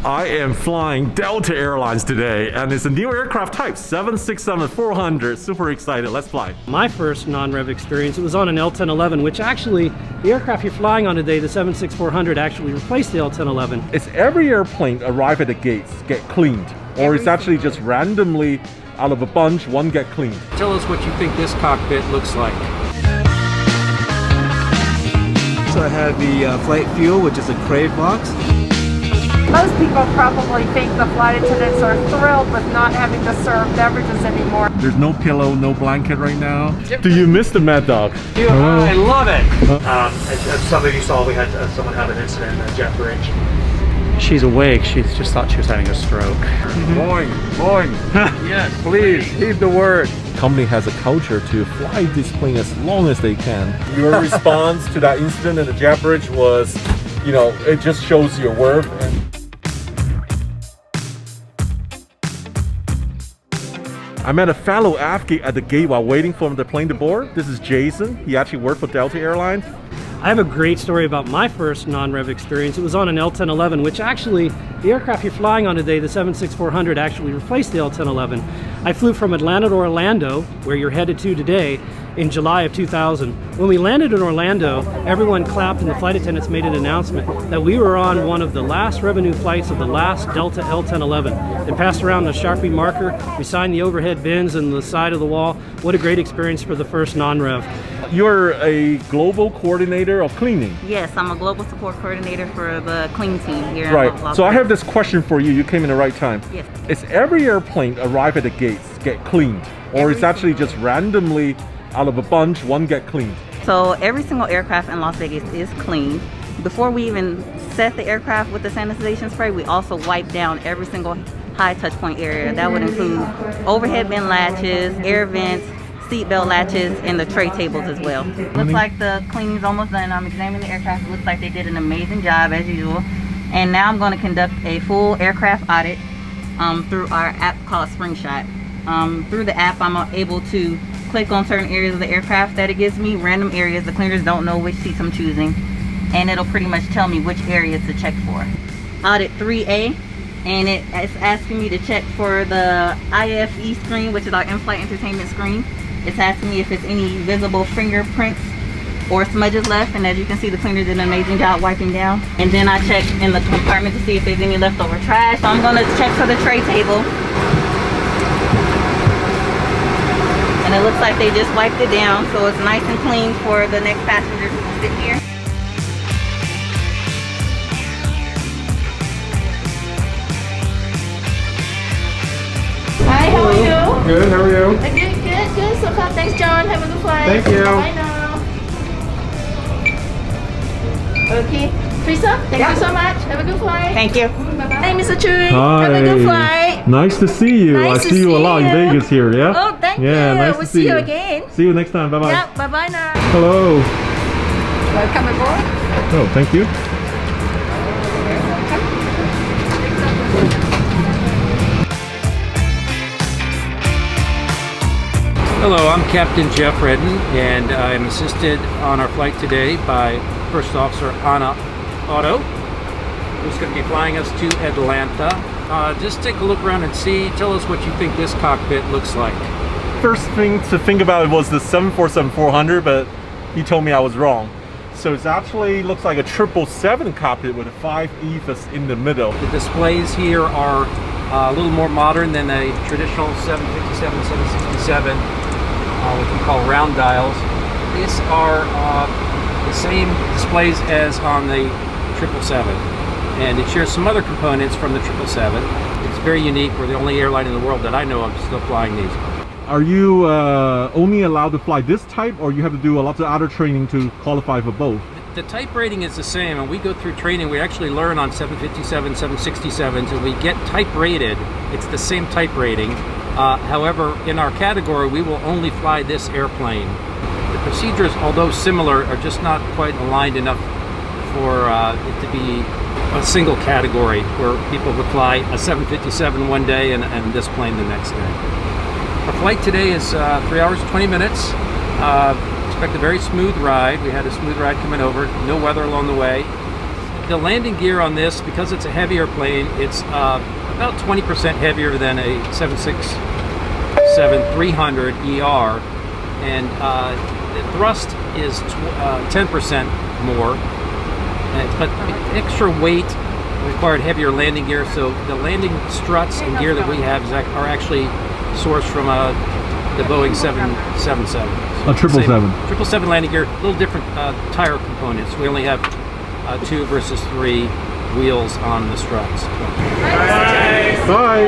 I am flying Delta Airlines today, and it's a new aircraft type, 767-400. Super excited. Let's fly. My first non-rev experience, it was on an L1011, which actually, the aircraft you're flying on today, the 767-400, actually replaced the L1011. It's every airplane arrive at the gates, get cleaned, or it's actually just randomly out of a bunch, one get cleaned. Tell us what you think this cockpit looks like. So I have the flight fuel, which is a crave box. Most people probably think the flight attendants are thrilled with not having to serve beverages anymore. There's no pillow, no blanket right now. Do you miss the Mad Dog? I love it. As some of you saw, we had someone have an incident at Jet Bridge. She's awake. She just thought she was having a stroke. Boing, boing. Yes, Please, heed the word. Company has a culture to fly this plane as long as they can. Your response to that incident at the Jet Bridge was, you know, it just shows your worth. I met a fellow Afghan at the gate while waiting for the plane to board. This is Jason. He actually worked for Delta Airlines. I have a great story about my first non-rev experience. It was on an L1011, which actually, the aircraft you're flying on today, the 767-400, actually replaced the L1011. I flew from Atlanta to Orlando, where you're headed to today, in July of 2000. When we landed in Orlando, everyone clapped and the flight attendants made an announcement that we were on one of the last revenue flights of the last Delta L1011. They passed around a Sharpie marker. We signed the overhead bins and the side of the wall. What a great experience for the first non-rev. You're a global coordinator of cleaning. Yes, I'm a global support coordinator for the clean team here. Right. So I have this question for you. You came in the right time. Yes. Is every airplane arrive at the gates get cleaned, or it's actually just randomly out of a bunch, one get cleaned? So every single aircraft in Las Vegas is cleaned. Before we even set the aircraft with the sanitization spray, we also wipe down every single high touch point area. That would include overhead bin latches, air vents, seatbelt latches, and the tray tables as well. Looks like the cleaning's almost done. I'm examining the aircraft. It looks like they did an amazing job as usual. And now I'm going to conduct a full aircraft audit through our app called Springshot. Through the app, I'm able to click on certain areas of the aircraft that it gives me, random areas. The cleaners don't know which seats I'm choosing, and it'll pretty much tell me which areas to check for. Audit 3A, and it's asking me to check for the IFE screen, which is our in-flight entertainment screen. It's asking me if there's any visible fingerprints or smudges left, and as you can see, the cleaner did an amazing job wiping down. And then I check in the compartment to see if there's any leftover trash. So I'm going to check for the tray table. And it looks like they just wiped it down, so it's nice and clean for the next passenger who will sit here. Hi, how are you? Good, how are you? Good. So far, thanks, John. Have a good flight. Thank you. Bye now. Okay. Teresa, thank you so much. Have a good flight. Thank you. Bye-bye. Hey, Mr. Chui. Hi. Have a good flight. Nice to see you. Nice I to see you a lot in see you. Vegas here, yeah? Oh, thank Yeah, you. nice We'll to see see you you again. See you next time. Bye-bye. Yeah, bye-bye now. Hello. Welcome aboard. Oh, thank you. Hello, I'm Captain Jeff Redden, and I'm assisted on our flight today by First Officer Anna Otto, who's going to be flying us to Atlanta. Just take a look around and see. Tell us what you think this cockpit looks like. First thing to think about was the 747-400, but he told me I was wrong. So it actually looks like a 777 cockpit with a 5 EVAs in the middle. The displays here are a little more modern than a traditional 757-767, what we call round dials. These are the same displays as on the 777, and it shares some other components from the 777. It's very unique. We're the only airline in the world that I know of still flying these. Are you only allowed to fly this type, or you have to do a lot of other training to qualify for both? The type rating is the same, and we go through training. We actually learn on 757, 767s, and we get type rated. It's the same type rating. However, in our category, we will only fly this airplane. The procedures, although similar, are just not quite aligned enough for it to be a single category where people would fly a 757 one day and this plane the next day. Our flight today is 3 hours and 20 minutes. Expect a very smooth ride. We had a smooth ride coming over, no weather along the way. the landing gear on this, because it's a heavier plane, it's about 20% heavier than a 767-300 ER, and the thrust is 10% more, but extra weight required heavier landing gear, so the landing struts and gear that we have are actually sourced from the Boeing 777. A 777. 777 landing gear, a little different tire components. We only have 2 versus 3 wheels on the struts. Bye.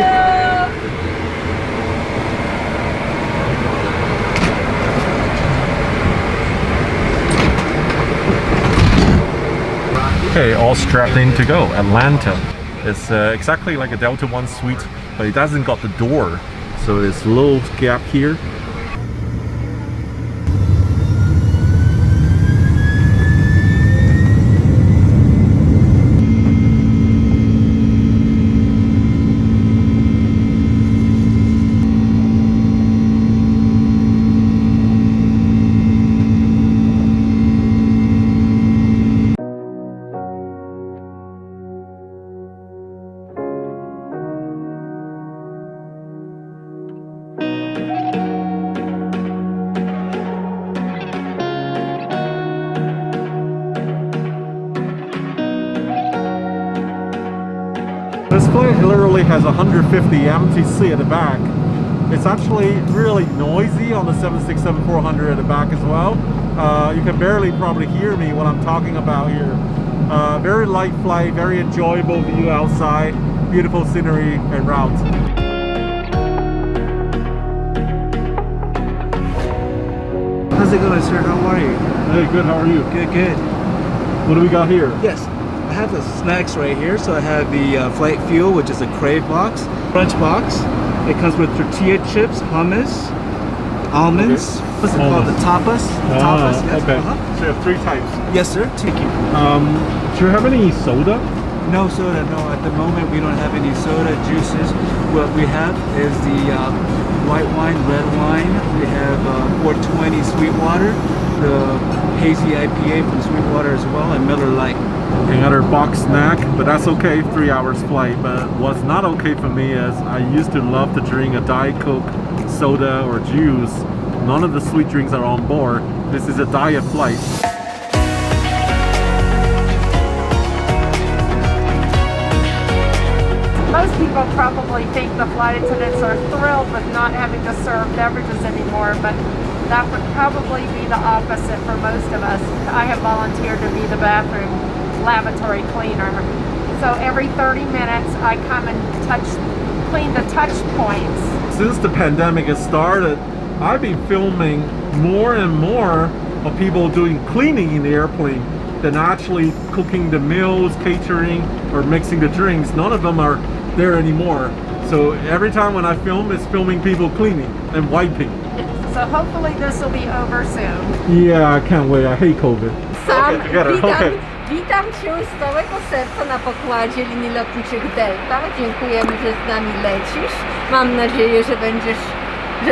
Okay, all strapped in to go. Atlanta. It's exactly like a Delta One suite, but it doesn't got the door, so there's a little gap here. This flight literally has 150 empty seat at the back. It's actually really noisy on the 767-400 at the back as well. You can barely probably hear me when I'm talking about here. Very light flight, very enjoyable view outside, beautiful scenery and route. How's it going, sir? How are you? Hey, good, how are you? Good, good. What do we got here? Yes, I have the snacks right here. So I have the flight fuel, which is a crave box, French box. It comes with tortilla chips, hummus, almonds. Okay. What's it called? The tapas. The tapas. Yes. Okay. So you have 3 types. Yes, sir. Thank you. Do you have any soda? No soda. No, at the moment we don't have any soda, juices. What we have is the white wine, red wine. We have 420 Sweetwater, the hazy IPA from Sweetwater as well, and Miller Lite. Another box snack, but that's okay, 3 hours flight. But what's not okay for me is I used to love to drink a Diet Coke, soda or juice. None of the sweet drinks are on board. This is a diet flight. Most people probably think the flight attendants are thrilled with not having to serve beverages anymore, but that would probably be the opposite for most of us. I have volunteered to be the bathroom lavatory cleaner. So every 30 minutes I come and clean the touch points. Since the pandemic has started, I've been filming more and more of people doing cleaning in the airplane than actually cooking the meals, catering, or mixing the drinks. None of them are there anymore. So every time when I film, it's filming people cleaning and wiping. So hopefully this will be over soon. Yeah, I can't wait. I hate COVID. Sam, Okay, together. Okay. witam Cię z całego serca na pokładzie linii lotniczych Delta. Dziękujemy, że z nami lecisz. Mam nadzieję, że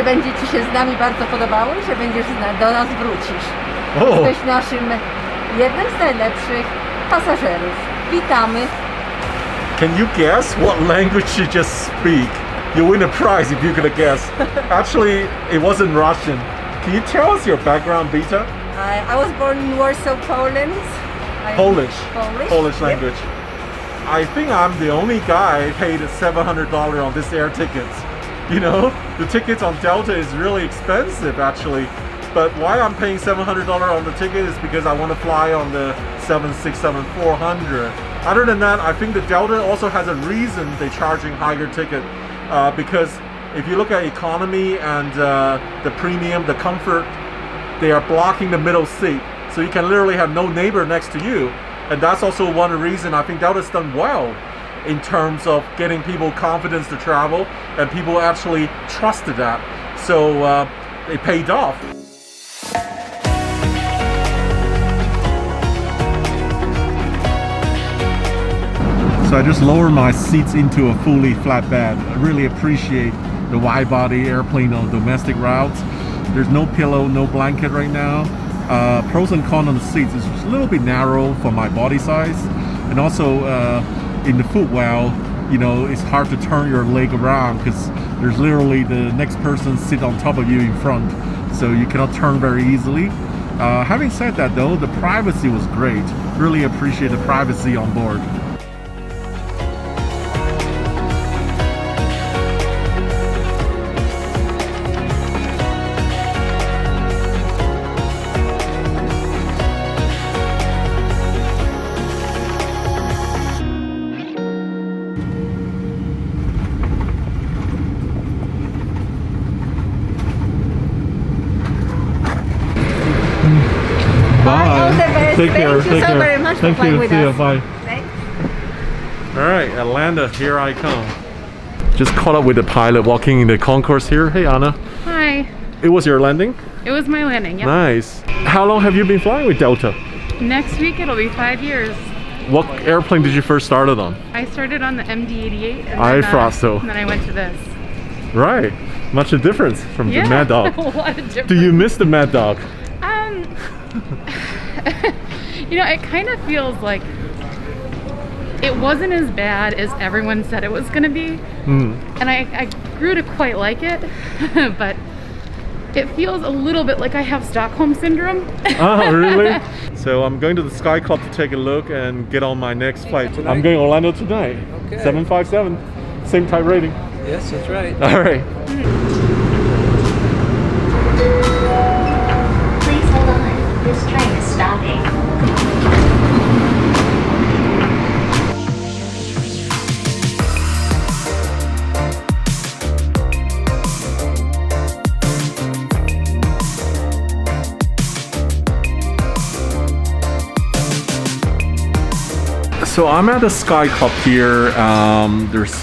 będzie Ci się z nami bardzo podobało i że będziesz do nas wrócisz. Jesteś naszym jednym z najlepszych pasażerów. Witamy. Can you guess what language you just speak? You win a prize if you could guess. Actually, it wasn't Russian. Can you tell us your background, Vita? I was born in Warsaw, Poland. Polish language. I think I'm the only guy paid $700 on this air tickets. You know, the tickets on Delta is really expensive actually. But why I'm paying $700 on the ticket is because I want to fly on the 767-400. Other than that, I think the Delta also has a reason they're charging higher ticket. Because if you look at economy and the premium, the comfort, they are blocking the middle seat. So you can literally have no neighbor next to you. And that's also one reason I think Delta's done well in terms of getting people confidence to travel, and people actually trusted that. So it paid off. So I just lowered my seats into a fully flat bed. I really appreciate the wide body airplane on domestic routes. There's no pillow, no blanket right now. Pros and cons on the seats is just a little bit narrow for my body size. And also in the footwell, you know, it's hard to turn your leg around because there's literally the next person sit on top of you in front, so you cannot turn very easily. Having said that though, the privacy was great. Really appreciate the privacy on board. Bye. Take care. Thank you so very much for flying with us. Bye. All right, Atlanta, here I come. Just caught up with the pilot walking in the concourse here. Hey, Anna. Hi. It was your landing? It was my landing, yeah. Nice. How long have you been flying with Delta? Next week it'll be 5 years. What airplane did you first start it on? I started on the MD-88 and I thought so. And then I went to this. Right. Much a difference from the Mad Dog. A lot of difference. Do you miss the Mad Dog? You know, it kind of feels like it wasn't as bad as everyone said it was going to be. And I grew to quite like it, but it feels a little bit like I have Stockholm Syndrome. Oh, really? So I'm going to the Sky Club to take a look and get on my next flight. I'm going to Orlando tonight. Okay. 757, same type rating. Yes, that's right. All right. Please hold on. This train is stopping. So I'm at the Sky Club here. There's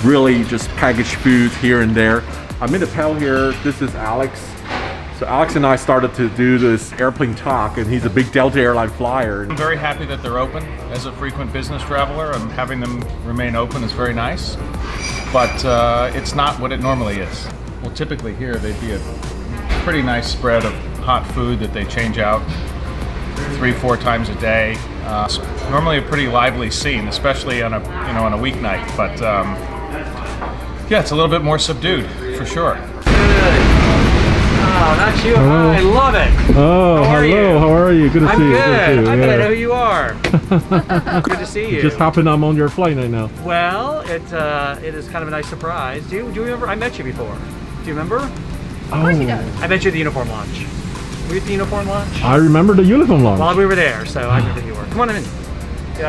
really just packaged food here and there. I'm in the pal here. This is Alex. So Alex and I started to do this airplane talk, and he's a big Delta Airline flyer. I'm very happy that they're open. As a frequent business traveler, and having them remain open is very nice. But it's not what it normally is. Well, typically here they'd be a pretty nice spread of hot food that they change out 3-4 times a day. Normally a pretty lively scene, especially on a on a weeknight. But yeah, it's a little bit more subdued for sure. Oh, that's you. Hello. I love it. Oh, hello. How are you? Good to see you. Good. I bet I know who you are. Good to see you. Just happened I'm on your flight right now. Well, it is kind of a nice surprise. Do you remember? I met you before. Do you remember? Of course he does. I met you at the uniform launch. Were you at the uniform launch? I remember the uniform launch. Well, we were there, so I remember who you were. Come on in.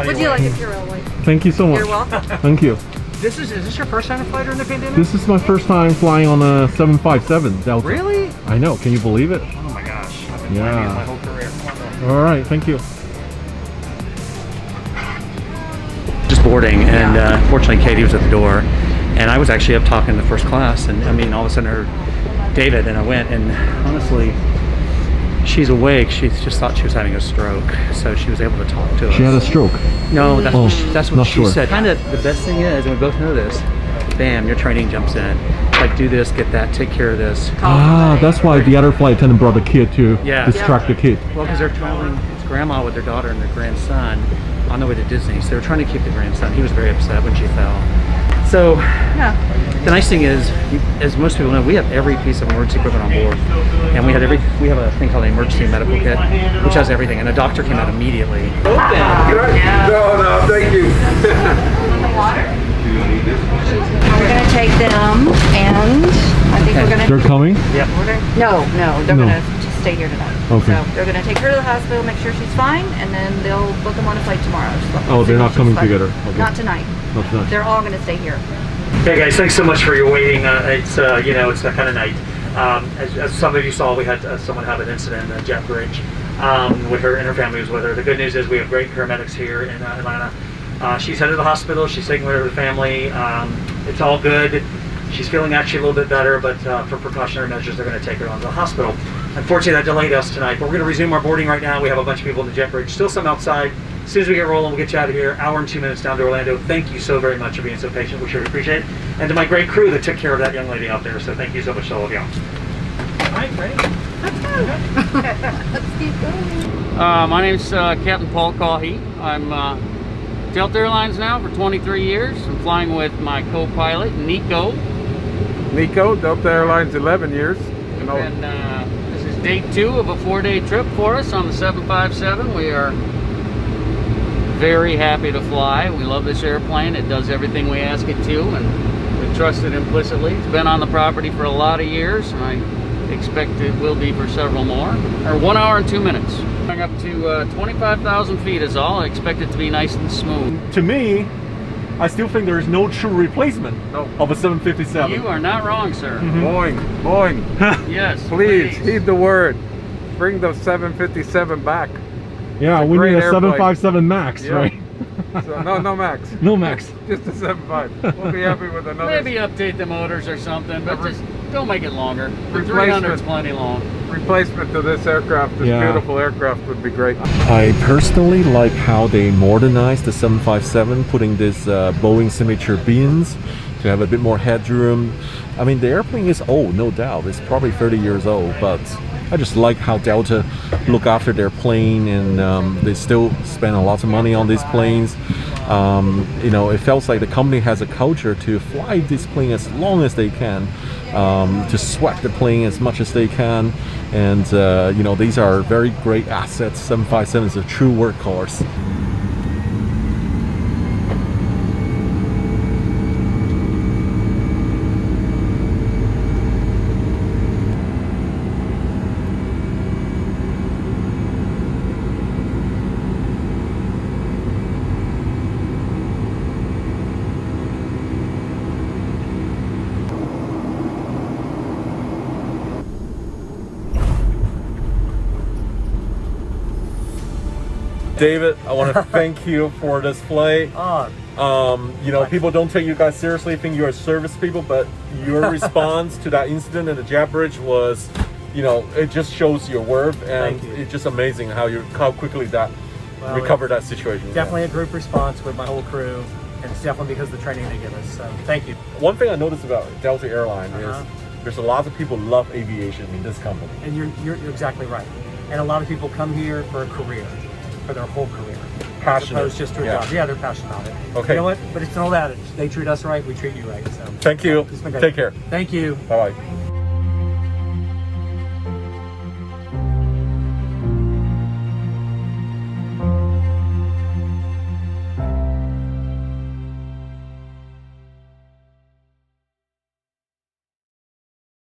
Would you like a Purell? Thank you so much. You're welcome. Thank you. Is this your first time to fly during the pandemic? This is my first time flying on a 757 Delta. Really? I know. Can you believe it? Oh my gosh, I've been flying these my whole career. Come on. All right. Thank you. Just boarding, and fortunately Katie was at the door, and I was actually up talking to first class, and I mean all of a sudden her David, and I went, and honestly she's awake. She just thought she was having a stroke, so she was able to talk to us. She had a stroke? No, that's what she sure. said. Kind of the best thing is, and we both know this, bam, your training jumps in. Like, do this, get that, take care of this. That's why the other flight attendant brought the kid to distract the kid. Well, because they're traveling, it's grandma with their daughter and their grandson on the way to Disney, so they were trying to keep the grandson. He was very upset when she fell. So, the nice thing is, as most people know, we have every piece of emergency equipment on board, and we have a thing called an emergency medical kit, which has everything. And a doctor came out immediately. No, thank you. We're going to take them, and I think we're going to... They're coming? Yeah. No, they're going to just stay here tonight. Okay. So they're going to take her to the hospital, make sure she's fine, and then they'll book them on a flight tomorrow. Oh, they're not coming together? Okay. Not tonight. Not tonight. They're all going to stay here. Hey guys, thanks so much for your waiting. It's it's that kind of night. As some of you saw, we had someone have an incident at Jet Bridge with her, and her family was with her. The good news is we have great paramedics here in Atlanta. She's headed to the hospital. She's taking care of the family. It's all good. She's feeling actually a little bit better, but for precautionary measures, they're going to take her on to the hospital. Unfortunately, that delayed us tonight, but we're going to resume our boarding right now. We have a bunch of people in the Jet Bridge, still some outside. As soon as we get rolling, we'll get you out of here. Hour and 2 minutes down to Orlando. Thank you so very much for being so patient. We sure appreciate it. And to my great crew that took care of that young lady out there. So thank you so much to all of y'all. All right, ready? Let's go. Let's keep going. My name's Captain Paul Cahy. I'm Delta Airlines now for 23 years. I'm flying with my co-pilot, Nico. Nico, Delta Airlines 11 years. And this is day 2 of a 4-day trip for us on the 757. We are very happy to fly. We love this airplane. It does everything we ask it to, and we trust it implicitly. It's been on the property for a lot of years, and I expect it will be for several more. Or 1 hour and 2 minutes. Going up to 25,000 feet is all. I expect it to be nice and smooth. To me, I still think there is no true replacement of a 757. You are not wrong, sir. Boeing. Yes. Please heed the word. Bring the 757 back. Yeah, we need a 757 Max, Yeah. right? So, no Max. No Max. Just a 75. We'll be happy with another. Maybe update the motors or something, but just don't make it longer. The Replacement. 300 is plenty long. Replacement to this aircraft, this beautiful aircraft, would be great. I personally like how they modernized the 757, putting this Boeing signature bins to have a bit more headroom. I mean, the airplane is old, no doubt. It's probably 30 years old, but I just like how Delta look after their plane, and they still spend a lot of money on these planes. You know, it feels like the company has a culture to fly this plane as long as they can, to sweat the plane as much as they can, and you know, these are very great assets. 757 is a true workhorse. David, I want to thank you for this flight. You know, people don't take you guys seriously, think you're service people, but your response to that incident at the jet bridge was, you know, it just shows your worth, and it's just amazing how quickly that recovered that situation. Definitely a group response with my whole crew, and it's definitely because of the training they give us. So thank you. One thing I noticed about Delta Airlines is there's a lot of people who love aviation in this company. And you're exactly right. And a lot of people come here for a career, for their whole career. Passionate. As opposed just to a job. Yeah, they're passionate about it. Okay. You know what? But it's an old adage. They treat us right, we treat you right. So thank you. it's been great. Take care. Thank you. Bye-bye.